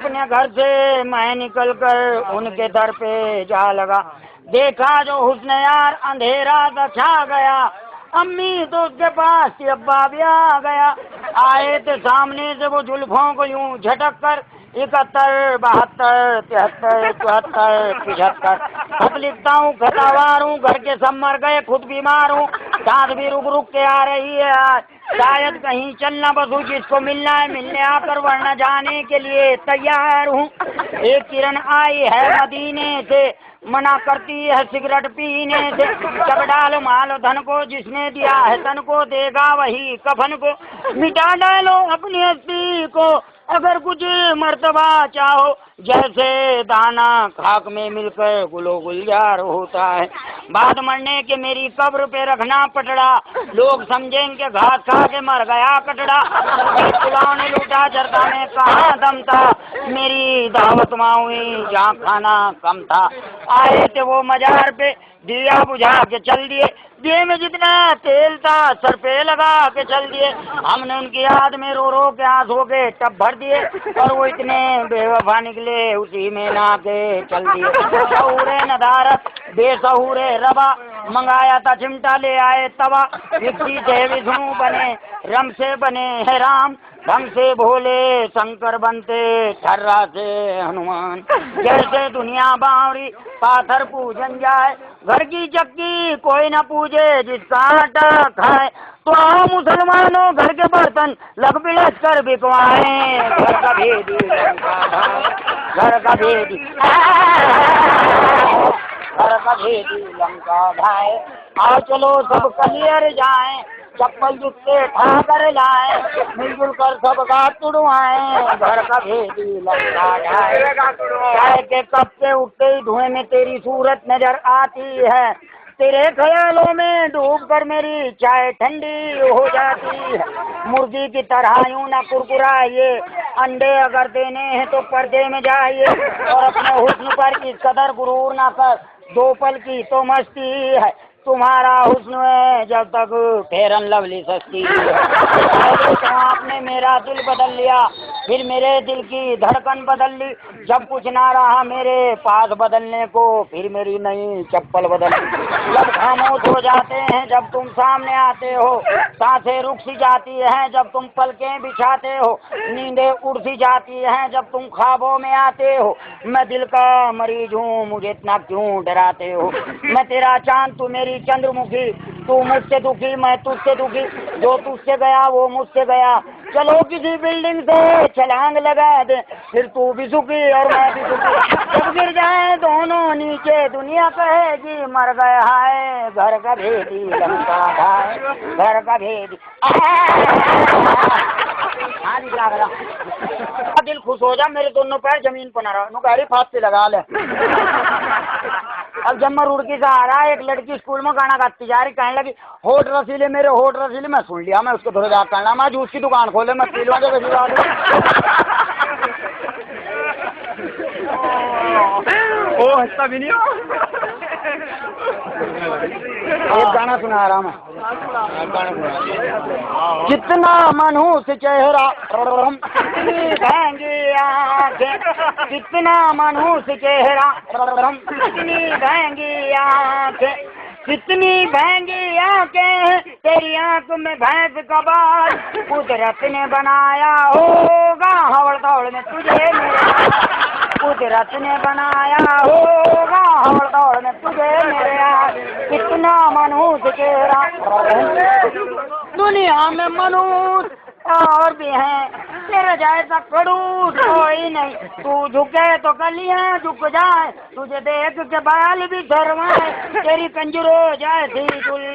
अपने घर से मैं निकल कर उनके दर पे जा लगा। देखा जो हुस्न यार अंधेरा सा छा गया। अम्मी तो उसके पास थी, अब्बा भी आ गया। आए थे सामने से वो जुल्फों को यूं झटक कर, 71, 72, 73, 74, 75। अब लिखता हूँ खतावार हूँ, घर के सब मर गए, खुद बीमार हूँ, सांस भी रुक रुक के आ रही है आज। शायद कहीं चलना बसू, जिसको मिलना है मिलने आकर, वरना जाने के लिए तैयार हूँ। एक किरण आई है मदीने से, मना करती है सिगरेट पीने से। जब डालो मालो धन को, जिसने दिया है तन को, देगा वही कफन को। मिटा डालो अपनी हस्ती को, अगर कुछ मर्तबा चाहो, जैसे दाना खाक में मिलकर गुलो गुलजार होता है। बाद मरने के मेरी कब्र पे रखना पटड़ा, लोग समझेंगे घास खा के मर गया कटड़ा। पुलाव ने लूटा जरदा में कहाँ दम था, मेरी दावत माँ हुई जहाँ खाना कम था। आए थे वो मजार पे, दिया बुझा के चल दिए, दिए में जितना तेल था सर पे लगा के चल दिए। हमने उनकी याद में रो रो के आंसू के टब भर दिए, और वो इतने बेवफा निकले उसी में ना के चल दिए। शऊरे नदारत बेसहूरे रबा, मंगाया था चिमटा ले आए तवा। मिट्टी से विष्णु बने, रम से बने है राम, ढंग से भोले शंकर बनते, ठर्रा से हनुमान। जैसे दुनिया बावरी पाथर पूजन जाए, घर की चक्की कोई न पूजे जिसका आटा खाए। तो आओ मुसलमानों घर के बर्तन लग बिलस कर बिकवाए, घर का भेदी घर का भेदी घर का भेदी लंका भाई। आओ चलो सब कलियर जाए, चप्पल जूते उठा कर लाए, मिलजुल कर सब गात तुड़वाए, घर का भेदी लंका भाई। चाय के कप से उठते ही धुएं में तेरी सूरत नजर आती है, तेरे ख्यालों में डूब कर मेरी चाय ठंडी हो जाती है। मुर्गी की तरह यूं ना कुरकुराइए, अंडे अगर देने हैं तो पर्दे में जाइए, और अपने हुस्न पर इस कदर गुरूर ना कर, 2 पल की तो मस्ती है, तुम्हारा हुस्न है जब तक फेरन लवली सस्ती है। तो आपने मेरा दिल बदल लिया, फिर मेरे दिल की धड़कन बदल ली। जब कुछ ना रहा मेरे पास बदलने को, फिर मेरी नई चप्पल बदल ली। जब खामोश हो जाते हैं जब तुम सामने आते हो, सांसें रुक सी जाती हैं जब तुम पलकें बिछाते हो, नींदें उड़ सी जाती हैं जब तुम ख्वाबों में आते हो। मैं दिल का मरीज हूँ, मुझे इतना क्यों डराते हो। मैं तेरा चांद तू मेरी चंद्रमुखी, तू मुझसे दुखी मैं तुझसे दुखी, जो तुझसे गया वो मुझसे गया। चलो किसी बिल्डिंग से छलांग लगा दे, फिर तू भी सुखी और मैं भी सुखी। जब गिर जाए दोनों नीचे, दुनिया कहेगी मर गया है, घर का भेदी लंका भाई, घर का भेदी। हाँ जी लगा दिल खुश हो जा, मेरे दोनों पैर जमीन पर ना रहा, गाड़ी फास से लगा ले। अब जब मैं रुड़की से आ रहा, एक लड़की स्कूल में गाना गाती जा रही, कहने लगी होठ रसीले मेरे होठ रसीले। मैं सुन लिया, मैं उसको थोड़ा जा करना, मैं जूस की दुकान खोले, मैं पी लूँगा ओ हिस्सा भी नहीं हो। एक गाना सुना रहा मैं, कितना मनहूस चेहरा महंगी आंखें, कितना मनहूस चेहरा कितनी महंगी आंखें, कितनी महंगी आंखें तेरी आंख में भैंस का बाल। कुदरत ने बनाया होगा हवड़ दौड़ में तुझे मेरे, कुदरत ने बनाया होगा हवड़ दौड़ में तुझे मेरे यार। कितना मनहूस चेहरा, दुनिया में मनहूस और भी हैं, तेरा जैसा खड़ूस कोई नहीं। तू झुके तो कलियां झुक जाए, तुझे देख के बाल भी झरवाए। तेरी कंजरो जैसी गुल,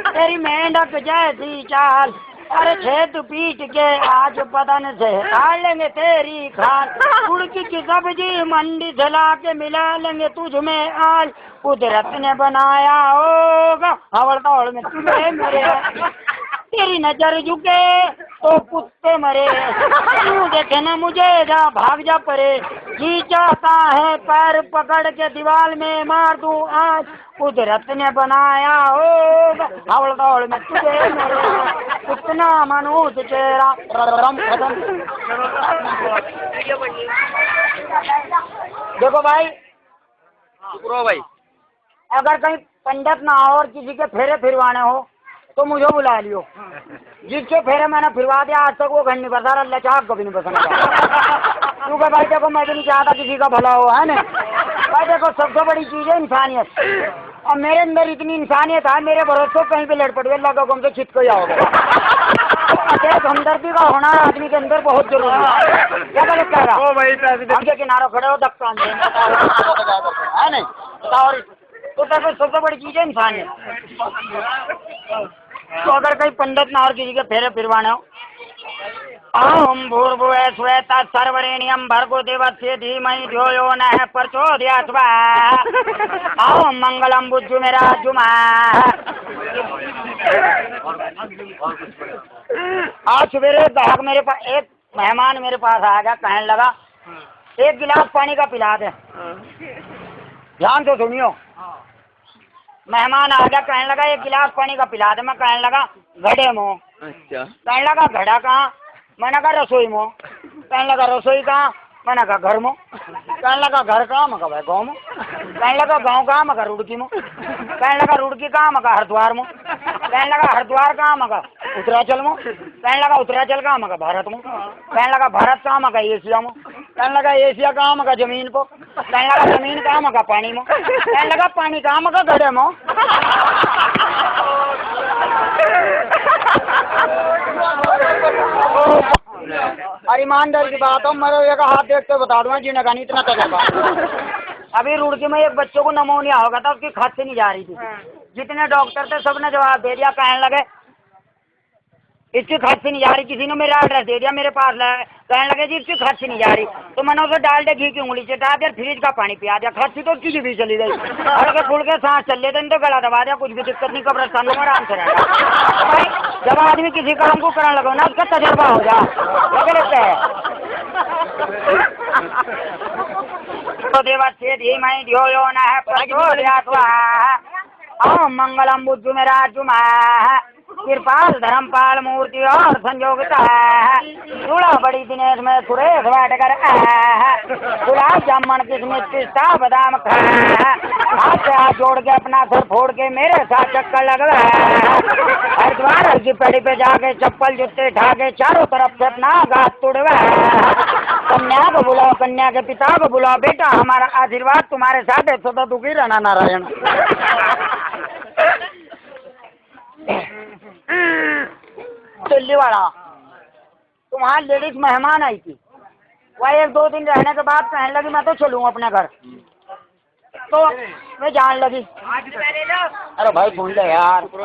तेरी मेंढक जैसी चाल, अरे छेद पीट के आज बदन से खा लेंगे तेरी खाल। उड़की की सब्जी मंडी से ला के मिला लेंगे तुझ में आल। कुदरत ने बनाया होगा हवड़ दौड़ में तुझे मेरे, तेरी नजर झुके तो कुत्ते मरे, तू देखे न मुझे जा भाग जा परे। जी चाहता है पैर पकड़ के दीवार में मार दूं आज। कुदरत ने बनाया होगा हवड़ दौड़ में तुझे मेरे, कितना मनहूस चेहरा। देखो भाई, भाई अगर कहीं पंडित ना हो और किसी के फेरे फिरवाने हो तो मुझे बुला लियो। जिसके फेरे मैंने फिरवा दिया आज तक वो घर नहीं बसा, अल्लाह चाह कभी नहीं बसना। क्योंकि भाई देखो मैं भी नहीं चाहता किसी का भला हो, है ना भाई। देखो सबसे बड़ी चीज है इंसानियत, और मेरे अंदर इतनी इंसानियत है, मेरे भरोसे कहीं पे लड़ पड़े अल्लाह का कम से छिटको जाओगे। देख हमदर्दी का होना आदमी के अंदर बहुत जरूरी है। क्या गलत कह रहा ओ भाई हमसे किनारा खड़े हो धक्का है नहीं और तो देखो सबसे बड़ी चीज है इंसानियत। तो अगर कहीं पंडित ना और किसी के फेरे फिरवाने हो, ओम भूर्भुवः स्वः सर्वरेण्यं भर्गो देवस्य धीमहि धियो यो नः प्रचोदयात् स्वाहा। ओम मंगलम बुद्धुमेराजुमा। आज सवेरे ग्राहक मेरे पास, एक मेहमान मेरे पास आ गया, कहने लगा एक गिलास पानी का पिला दे। ध्यान से सुनियो, मेहमान आ गया, कहने लगा एक गिलास पानी का पिला दे। मैं कहने लगा घड़े में। अच्छा कहने लगा घड़ा कहाँ? मैंने कहा रसोई में। कहने लगा रसोई कहाँ? मैंने कहा घर में। कहने लगा घर कहाँ? मैं कहा भाई गाँव में। कहने लगा गाँव कहाँ? मैं कहा रुड़की में। कहने लगा रुड़की कहाँ? मैं कहा हरिद्वार में। कहने लगा हरिद्वार कहाँ? मैं कहा उत्तराचल में। कहने लगा उत्तराचल कहाँ? मैं कहा भारत में। कहने लगा भारत कहाँ? मैं कहा एशिया में। कहने लगा एशिया कहाँ? मैं कहा जमीन पर। कहने लगा जमीन कहाँ? मैं कहा पानी में। कहने लगा पानी कहाँ? मैं कहा घड़े में। और ईमानदार की बात हो, मेरे एक हाथ देख के बता दूंगा जिन्हें का नहीं इतना तजर्बा। अभी रुड़की में एक बच्चों को नमोनिया हो गया था, उसकी खांसी नहीं जा रही थी। जितने डॉक्टर थे सबने जवाब दे दिया, कहने लगे इसकी खांसी नहीं जा रही। किसी ने मेरा एड्रेस दे दिया, मेरे पास कहने लगे जी इसकी खांसी नहीं जा रही। तो मैंने उसे डाल दे घी की उंगली चटा दिया, फ्रिज का पानी पिया दिया, खांसी तो उसकी भी चली गई। हल्के फुल के सांस चल लेते तो गला दबा दिया, कुछ भी दिक्कत नहीं, कब्रिस्तान में आराम से रहना। भाई जब आदमी किसी काम को करने लगो ना उसका तजर्बा हो जा, लगता है। तो देवस्य धीमहि धियो यो नः प्रचोदयात् स्वाहा। ओम मंगलम बुद्धुमेराजुमाः कृपाल धर्मपाल मूर्ति और संयोगता चूड़ा बड़ी दिनेश में सुरेश बैठ कर गुलाब जामुन किसमिस पिस्ता बादाम खा, हाथ से हाथ जोड़ के अपना सर फोड़ के मेरे साथ चक्कर लगवा। हरिद्वार की पेड़ी पे जाके चप्पल जूते ठा के चारों तरफ से अपना घात तोड़वा। कन्या को बुलाओ, कन्या के पिता को बुलाओ, बेटा हमारा आशीर्वाद तुम्हारे साथ है, सदा दुखी रहना नारायण। दिल्ली वाला तुम्हारा लेडीज मेहमान आई थी, वह एक दो दिन रहने के बाद कहने लगी मैं तो चलूँ अपने घर। तो मैं जान लगी, अरे भाई सुन ले यार। तो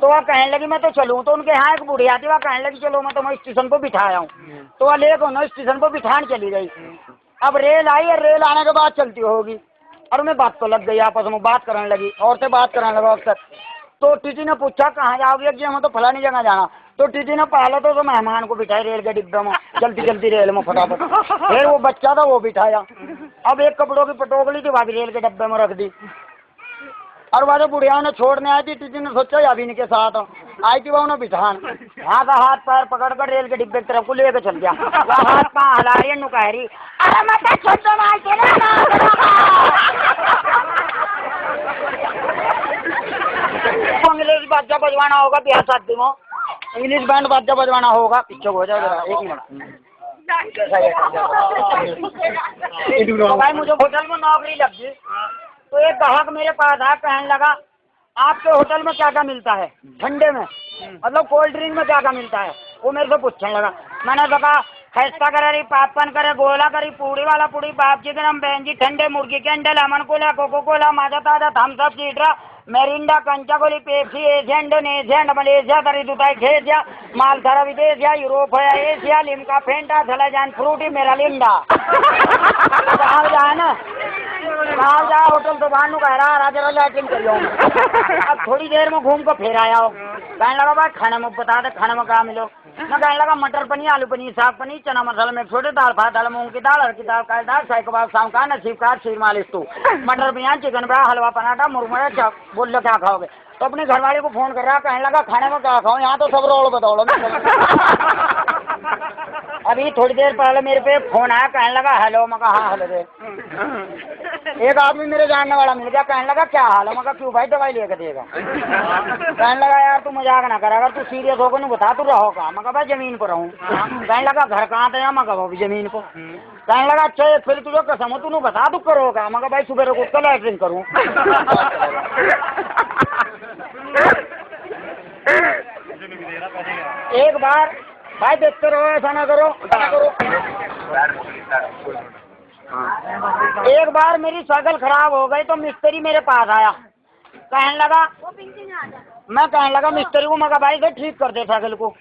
वह कहने लगी मैं तो चलूँ। तो उनके यहाँ एक बुढ़िया थी, वह कहने लगी चलो मैं तुम्हें स्टेशन पर बिठाया हूँ। तो वह लेकर उन्हें स्टेशन पर बिठाने चली गई। अब रेल आई और रेल आने के बाद चलती होगी, और मैं बात तो लग गई, आपस में बात करने लगी, और से बात करने लगा अक्सर। तो टीटी ने पूछा कहाँ जाओगे? कि हमें तो फलानी जगह जाना। तो टीटी ने पहले तो मेहमान को बिठाई रेल के डिब्बे में, जल्दी जल्दी रेल में फटाफट। फिर वो बच्चा था वो बिठाया। अब एक कपड़ों की पटोकली थी, वह भी रेल के डब्बे में रख दी। और वह जो बुढ़िया ने छोड़ने आई थी, टीटी ने सोचा अभी इनके साथ आई थी, वह उन्हें बिठान। यहाँ का हाथ पैर पकड़ कर रेल के डिब्बे की तरफ को लेकर चल गया। वह हाथ पाँव हिला रही है, कह रही अरे मैं इंग्लिश बाजा बजवाना होगा ब्याह शादी में, इंग्लिश बैंड बाजा बजवाना होगा। पीछे हो जाएगा एक मिनट। तो भाई मुझे होटल में नौकरी लग गई। तो एक ग्राहक मेरे पास आया, कहने लगा आपके होटल में क्या क्या मिलता है ठंडे में, मतलब कोल्ड ड्रिंक में क्या क्या मिलता है? वो मेरे से पूछने लगा। मैंने कहा खस्ता करे, पापन करे, गोला करी, पूड़ी वाला पूड़ी, बाप जी गरम, बहन जी ठंडे, मुर्गी के अंडे, लेमन कोला, कोको कोला, माजा ताजा, थम्स अप, सीड्रा, मेरिंडा, कंचा गोली, पेप्सी, एशिया, इंडोनेशिया, मलेशिया, तरी दुताई, खेसिया, मालथरा विदेशिया, यूरोप है, एशिया, लिमका, फेंटा, थलाजान, फ्रूटी, मेरा लिंडा। कहाँ जाए ना, कहाँ जाए होटल तो बानू कह रहा राजा लैट्रिन करियो। अब थोड़ी देर में घूम को फिर आया हो, कहने लगा भाई खाने में बता दे, खाने में क्या मिलो? मैं कहने लगा मटर पनीर, आलू पनीर, साग पनीर, चना मसाला में छोटे, दाल भात, दाल मूंग की दाल, हर की दाल, काली दाल, शाही कबाब, शाम का नसीब का, शीर मालिश तू, मटर बिरयानी, चिकन बड़ा, हलवा, पराठा, मुरमुरा, क्या बोल लो क्या खाओगे? तो अपने घरवाले को फोन कर रहा, कहने लगा खाने में क्या खाओ? यहाँ तो सब रोल बदौलो। अभी थोड़ी देर पहले मेरे पे फोन आया, कहने लगा हेलो। मैं कहा हाँ हेलो दे। एक आदमी मेरे जानने वाला मिल गया, कहने लगा क्या हाल है। मैं कहा क्यों भाई, दवाई लेकर देगा। कहने लगा यार तू मजाक ना कर, अगर तू सीरियस होकर नहीं बता तू रहो कहाँ। मैं कहा भाई जमीन पर रहूँ। कहने लगा घर कहाँ थे। मैं कहा वो भी जमीन को। कहने लगा अच्छा फिर तुझे कसम हो तू बता तू करो का। मैं कहा भाई सुबह को उसका लैटरिन करूँ। एक बार भाई देखते रहो, ऐसा ना करो, ऐसा ना करो। एक बार मेरी साइकिल खराब हो गई तो मिस्त्री मेरे पास आया, कहने लगा मैं कहने लगा मिस्त्री को, मैं कहा भाई इसे ठीक कर दे साइकिल को।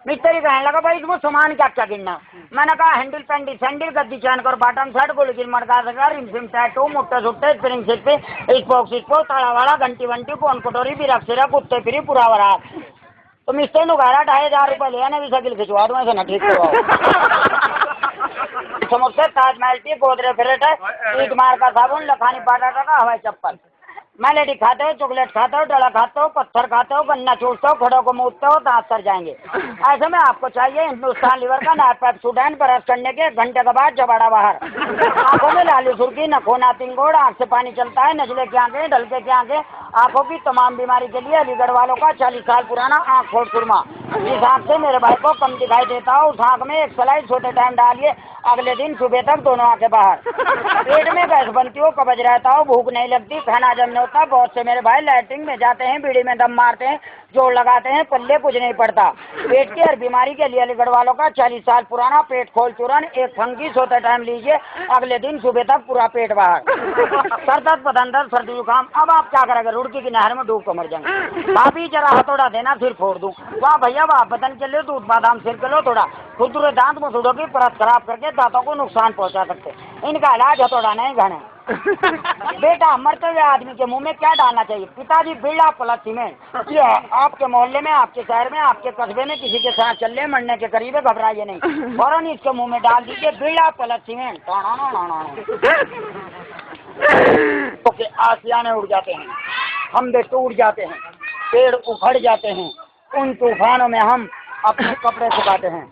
मिस्त्री कहने लगा भाई इसमें सामान क्या क्या गिनना। मैंने कहा हैंडल पेंडी सैंडल गद्दी चैन कर बाटम शर्ट गोली गिल मटका सका रिमसिम टैटू मुट्टा सुट्टे स्प्रिंग सीट पे स्पोक्स स्पोक ताड़ा वाड़ा घंटी वंटी कौन कटोरी भी रख सिरा कुत्ते फिरी पूरा वरात। तो मिस्त्री ने कहा 2,500 रुपये ले आने भी साइकिल खिंचवा दूँ, ऐसे ना ठीक करवाओ। समझते ताजमहल की गोदरे फ्रेट है, ईट मार का साबुन लखानी पाटा का हवाई चप्पल। मैं लेडी खाते हो, चॉकलेट खाते हो, डला खाते हो, पत्थर खाते हो, गन्ना चूसते हो, खड़ों को मूदते हो, दांत सर जाएंगे। ऐसे में आपको चाहिए हिंदुस्तान लीवर का नाप पैप सुडैन ब्रश करने के घंटे के बाद जबाड़ा बाहर। आंखों में लाली सुर्खी, नखों ना तिंगोड़, आंख से पानी चलता है, नजले की आंखें, ढलके की आंखें, आंखों की तमाम बीमारी के लिए अलीगढ़ वालों का 40 साल पुराना आंख फोड़ सुरमा। जिस आंख से मेरे भाई को कम दिखाई देता हो उस आंख में एक सलाई छोटे टाइम डालिए, अगले दिन सुबह तक दोनों आंखें बाहर। पेट में गैस बनती हो, कब्ज रहता हो, भूख नहीं लगती, खाना हजम नहीं होता। बहुत से मेरे भाई लैट्रिन में जाते हैं, बीड़ी में दम मारते हैं, जोड़ लगाते हैं, पल्ले कुछ नहीं पड़ता। पेट की हर बीमारी के लिए अलीगढ़ वालों का 40 साल पुराना पेट खोल चूरन एक फंगी सोते टाइम लीजिए, अगले दिन सुबह तक पूरा पेट बाहर। सर दर्द, बदन दर्द, सर्दी जुकाम, अब आप क्या करेंगे, रुड़की की नहर में डूब कर मर जाएंगे। भाभी जरा हथौड़ा देना फिर फोड़ दूं। वाह भैया वाह, बदन के लिए दूध बादाम सिर के लो थोड़ा, खुदरे दांत मसूड़ों की परत खराब करके दांतों को नुकसान पहुंचा सकते। इनका इलाज हथौड़ा नहीं घने। बेटा मरते हुए आदमी के मुंह में क्या डालना चाहिए? पिताजी बिरला प्लस सीमेंट। ये आपके मोहल्ले में, आपके शहर में, आपके कस्बे में किसी के साथ चल रहे मरने के करीब है, घबराइए नहीं, फौरन इसके मुंह में डाल दीजिए बिरला प्लस सीमेंट। ओके, आसियाने उड़ जाते हैं, खंभे टूट जाते हैं, पेड़ उखड़ जाते हैं, उन तूफानों में हम अपने कपड़े सुखाते हैं।